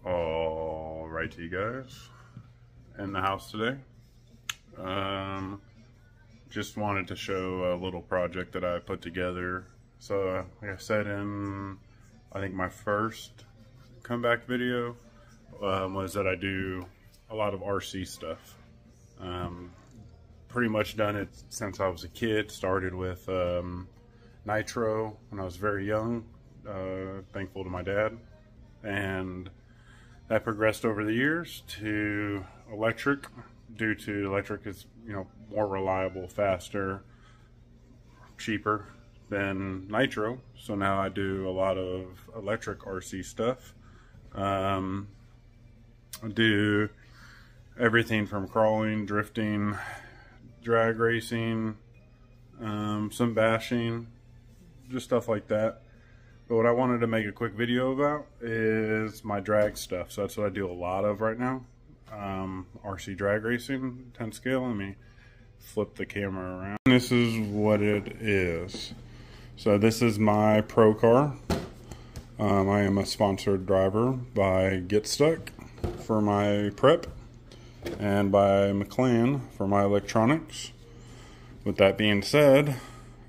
All right, you guys, in the house today. Just wanted to show a little project that I put together. So, like I said in, I think my first comeback video, was that I do a lot of RC stuff. Pretty much done it since I was a kid. Started with nitro when I was very young, thankful to my dad, and that progressed over the years to electric, due to electric is, more reliable, faster, cheaper than nitro. So now I do a lot of electric RC stuff. I do everything from crawling, drifting, drag racing, some bashing, just stuff like that. But what I wanted to make a quick video about is my drag stuff. So that's what I do a lot of right now. RC drag racing, 10 scale. Let me flip the camera around. This is what it is. So this is my pro car. I am a sponsored driver by GetStuck for my prep and by McLaren for my electronics. With that being said,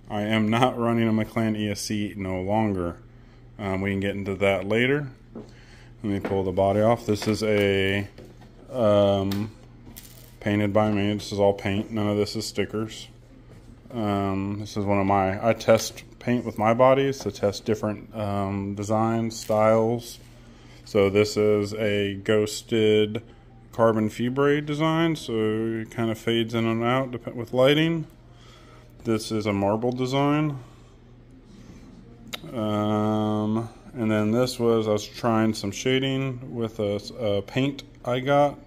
I am not running a McLaren ESC no longer. We can get into that later. Let me pull the body off. This is a painted by me. This is all paint. None of this is stickers. This is one of my, I test paint with my bodies to test different designs, styles. So this is a ghosted carbon fibre design, so it kind of fades in and out with lighting. This is a marble design. And then this was, I was trying some shading with a paint I got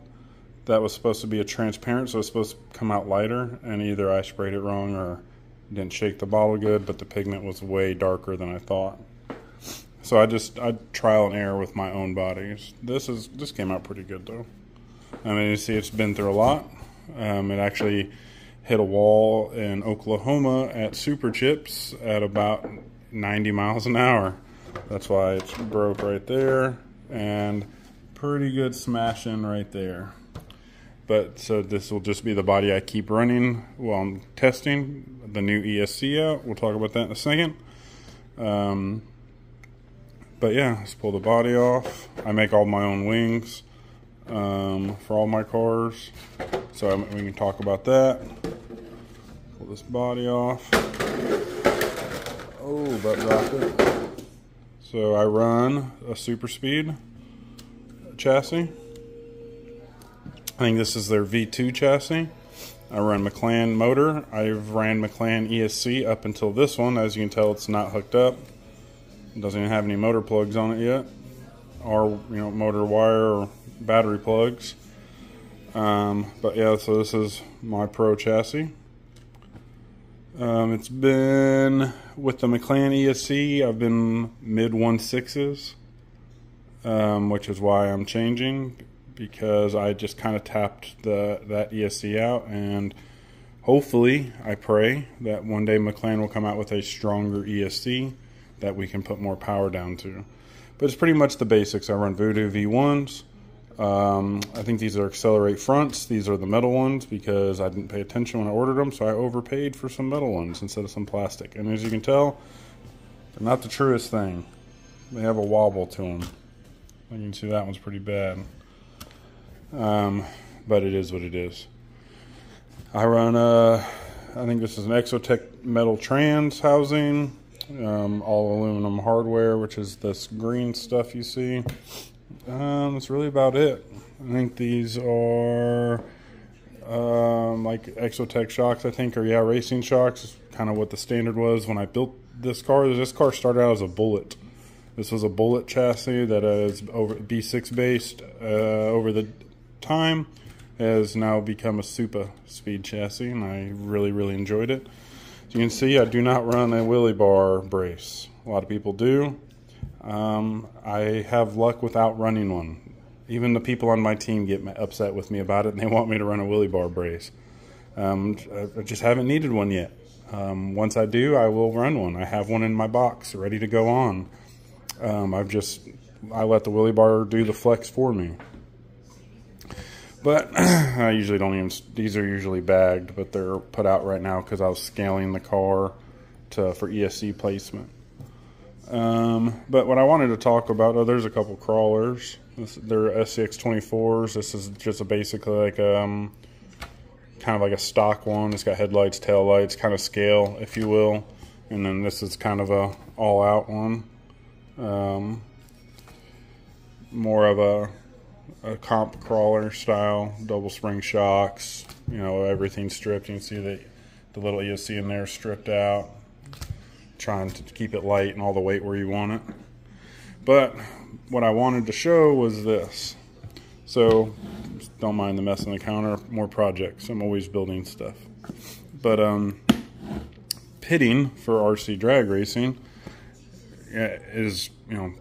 that was supposed to be a transparent, so it's supposed to come out lighter, and either I sprayed it wrong or didn't shake the bottle good, but the pigment was way darker than I thought. So I trial and error with my own bodies. This came out pretty good though. I mean, you see it's been through a lot. It actually hit a wall in Oklahoma at Super Chips at about 90 miles an hour. That's why it's broke right there, and pretty good smashing right there. But so this will just be the body I keep running while I'm testing the new ESC out. We'll talk about that in a second. But yeah, let's pull the body off. I make all my own wings for all my cars, so we can talk about that. Pull this body off. Oh, about dropped it. So I run a Super Speed chassis. I think this is their V2 chassis. I run McLaren motor. I've ran McLaren ESC up until this one. As you can tell, it's not hooked up. It doesn't even have any motor plugs on it yet, or motor wire or battery plugs. But yeah, so this is my pro chassis. It's been with the McLaren ESC. I've been mid 1.6s, which is why I'm changing, because I just kind of tapped that ESC out, and hopefully, I pray that one day McLaren will come out with a stronger ESC that we can put more power down to. But it's pretty much the basics. I run Voodoo V1s. I think these are Accelerate fronts. These are the metal ones because I didn't pay attention when I ordered them, so I overpaid for some metal ones instead of some plastic. And as you can tell, they're not the truest thing. They have a wobble to them. You can see that one's pretty bad. But it is what it is. I run I think this is an Exotech metal trans housing, all aluminum hardware, which is this green stuff you see. That's really about it. I think these are like Exotech shocks, I think, or yeah, racing shocks. Kind of what the standard was when I built this car. This car started out as a Bullet. This was a Bullet chassis that is over B6 based. Over the time has now become a Super Speed chassis, and I really enjoyed it. As you can see, I do not run a wheelie bar brace. A lot of people do. I have luck without running one. Even the people on my team get upset with me about it, and they want me to run a wheelie bar brace. I just haven't needed one yet. Once I do, I will run one. I have one in my box ready to go on. I've just I let the wheelie bar do the flex for me. But I usually don't even, these are usually bagged, but they're put out right now because I was scaling the car for ESC placement. But what I wanted to talk about, there's a couple crawlers. They're SCX24s. This is just basically like kind of like a stock one. It's got headlights, tail lights, kind of scale, if you will. And then this is kind of a all-out one. More of a comp crawler style, double spring shocks, you know, everything stripped. You can see the little ESC in there stripped out, trying to keep it light and all the weight where you want it. But what I wanted to show was this. So don't mind the mess on the counter, more projects. I'm always building stuff. But pitting for RC drag racing is, you know,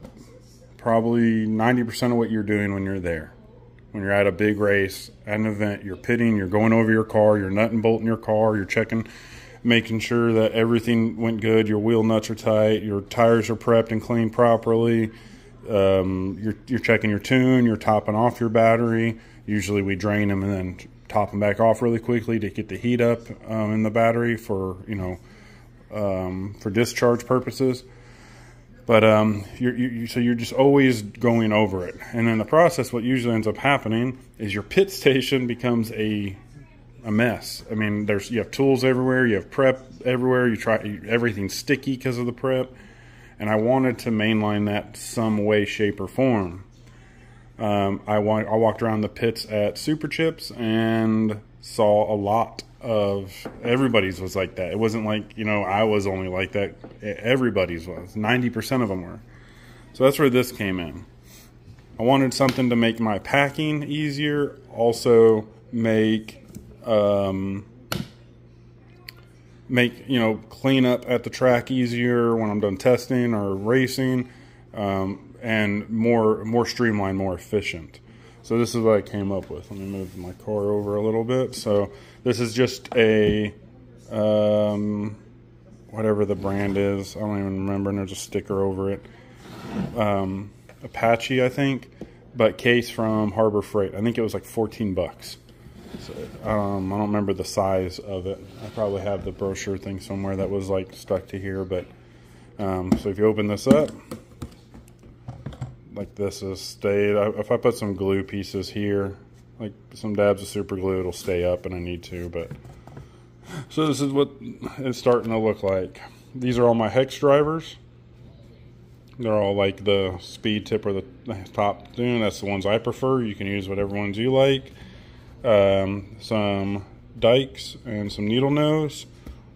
probably 90% of what you're doing when you're there. When you're at a big race, at an event, you're pitting, you're going over your car, you're nut and bolting your car, you're checking, making sure that everything went good, your wheel nuts are tight, your tires are prepped and cleaned properly, you're checking your tune, you're topping off your battery. Usually we drain them and then top them back off really quickly to get the heat up in the battery for, you know, for discharge purposes. But so you're just always going over it, and in the process, what usually ends up happening is your pit station becomes a mess. I mean, you have tools everywhere, you have prep everywhere. Everything's sticky because of the prep, and I wanted to mainline that some way, shape, or form. I walked around the pits at Super Chips and saw a lot of everybody's was like that. It wasn't like, you know, I was only like that. Everybody's was. 90% of them were. So that's where this came in. I wanted something to make my packing easier, also make you know, clean up at the track easier when I'm done testing or racing, and more streamlined, more efficient. So this is what I came up with. Let me move my car over a little bit. So this is just a, whatever the brand is. I don't even remember, and there's a sticker over it. Apache, I think, but case from Harbor Freight. I think it was like 14 bucks. So, I don't remember the size of it. I probably have the brochure thing somewhere that was like stuck to here, but, so if you open this up, like this is stayed. If I put some glue pieces here, like some dabs of super glue, it'll stay up and I need to, but. So this is what it's starting to look like. These are all my hex drivers. They're all like the speed tip or the top tune. That's the ones I prefer. You can use whatever ones you like. Some dikes and some needle nose.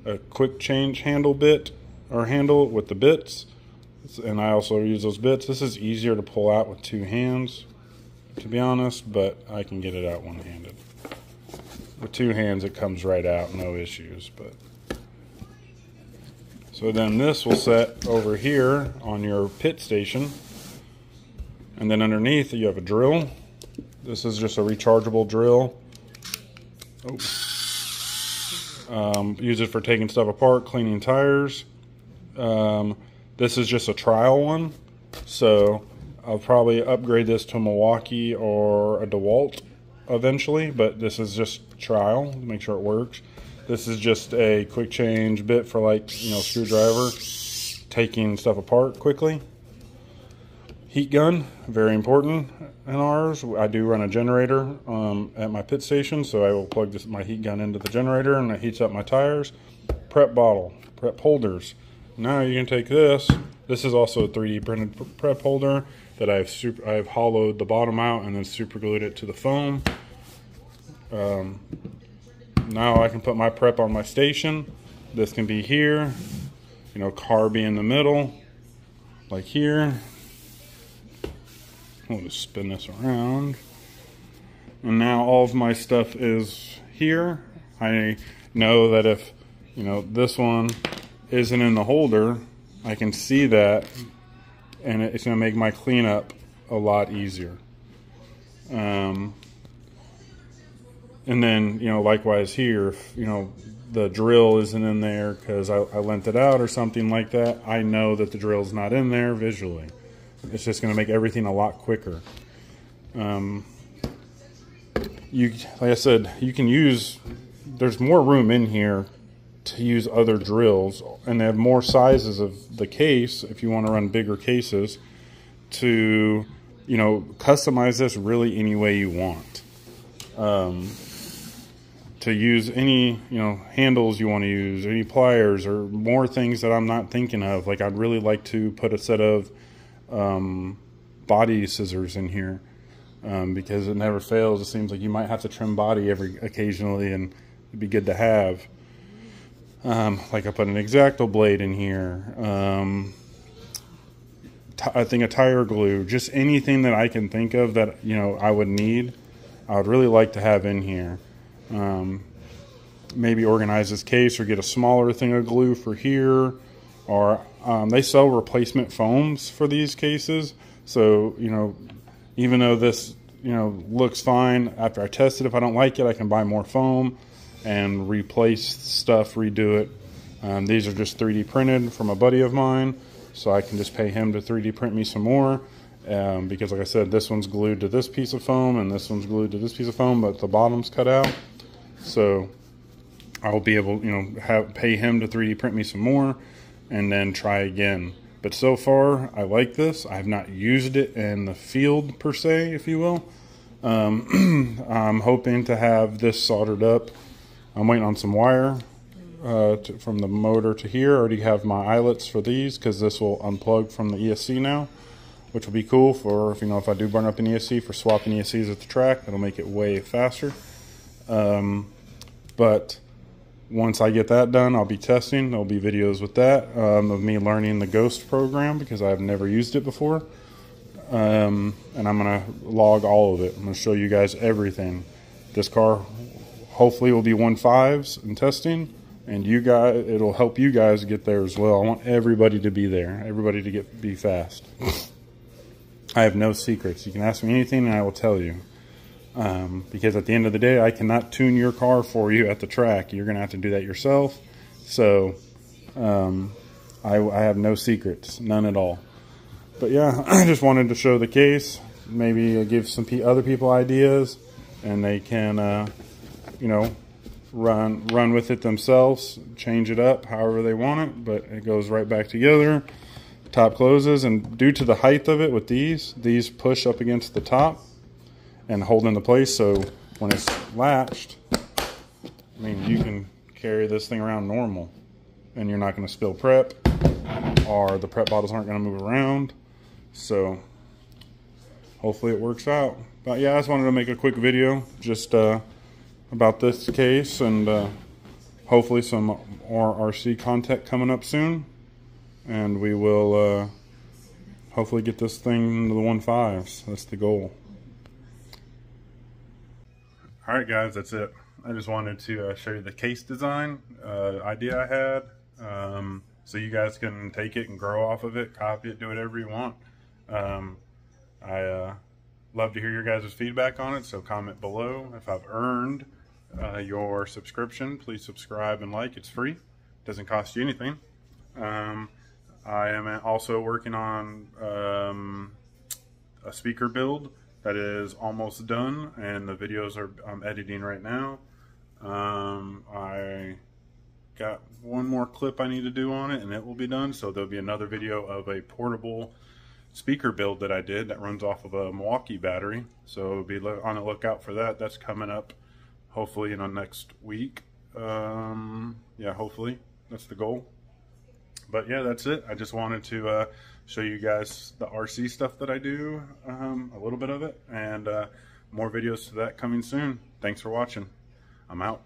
A quick change handle bit or handle with the bits. And I also use those bits. This is easier to pull out with two hands, to be honest, but I can get it out one-handed. With two hands, it comes right out, no issues. But so then this will set over here on your pit station, and then underneath you have a drill. This is just a rechargeable drill. Use it for taking stuff apart, cleaning tires. This is just a trial one, so I'll probably upgrade this to a Milwaukee or a DeWalt eventually, but this is just trial to make sure it works. This is just a quick change bit for, like, you know, screwdriver, taking stuff apart quickly. Heat gun, very important in ours. I do run a generator at my pit station, so I will plug my heat gun into the generator and it heats up my tires. Prep bottle, prep holders. Now you can take this. This is also a 3D printed prep holder that I've hollowed the bottom out and then super glued it to the foam. Now I can put my prep on my station. This can be here, you know, car be in the middle, like here. I'll just spin this around. And now all of my stuff is here. I know that if, you know, this one isn't in the holder, I can see that, and it's going to make my cleanup a lot easier. And then, you know, likewise here, if, you know, the drill isn't in there because I lent it out or something like that, I know that the drill's not in there visually. It's just going to make everything a lot quicker. Like I said, you can use, there's more room in here to use other drills, and they have more sizes of the case if you want to run bigger cases to, you know, customize this really any way you want. To use any, you know, handles you want to use, any pliers or more things that I'm not thinking of. Like, I'd really like to put a set of body scissors in here, because it never fails. It seems like you might have to trim body occasionally, and it'd be good to have. Like, I put an X-Acto blade in here, I think a tire glue, just anything that I can think of that, you know, I would need, I would really like to have in here. Maybe organize this case or get a smaller thing of glue for here, or they sell replacement foams for these cases. So, you know, even though this, you know, looks fine, after I test it, if I don't like it, I can buy more foam and replace stuff, redo it. These are just 3D printed from a buddy of mine, so I can just pay him to 3D print me some more. Because like I said, this one's glued to this piece of foam and this one's glued to this piece of foam, but the bottom's cut out. So I'll be able, you know, pay him to 3D print me some more and then try again. But so far, I like this. I have not used it in the field per se, if you will. I'm hoping to have this soldered up. I'm waiting on some wire from the motor to here. I already have my eyelets for these because this will unplug from the ESC now, which will be cool for, if, you know, if I do burn up an ESC, for swapping ESCs at the track. That'll make it way faster. But once I get that done, I'll be testing. There'll be videos with that, of me learning the Ghost program, because I've never used it before. And I'm going to log all of it. I'm going to show you guys everything. This car hopefully will be 1.5s in testing, and you guys, it'll help you guys get there as well. I want everybody to be there, everybody to be fast. I have no secrets. You can ask me anything and I will tell you. Because at the end of the day, I cannot tune your car for you at the track. You're going to have to do that yourself. So I have no secrets, none at all. But yeah, I just wanted to show the case, maybe give some other people ideas, and they can, you know, run with it themselves, change it up however they want it, but it goes right back together. Top closes, and due to the height of it with these push up against the top and hold into place, so when it's latched, I mean, you can carry this thing around normal and you're not going to spill prep, or the prep bottles aren't going to move around. So hopefully it works out. But yeah, I just wanted to make a quick video just about this case, and hopefully some more RC content coming up soon, and we will hopefully get this thing into the 1.5s. That's the goal. Alright guys, that's it. I just wanted to show you the case design idea I had, so you guys can take it and grow off of it, copy it, do whatever you want. I love to hear your guys' feedback on it, so comment below. If I've earned your subscription, please subscribe and like. It's free, doesn't cost you anything. I am also working on a speaker build that is almost done, and the videos I'm editing right now. I got one more clip I need to do on it, and it will be done. So there'll be another video of a portable speaker build that I did that runs off of a Milwaukee battery. So be on the lookout for that. That's coming up hopefully in the next week. Yeah, hopefully that's the goal. But yeah, that's it. I just wanted to show you guys the RC stuff that I do, a little bit of it, and more videos to that coming soon. Thanks for watching. I'm out.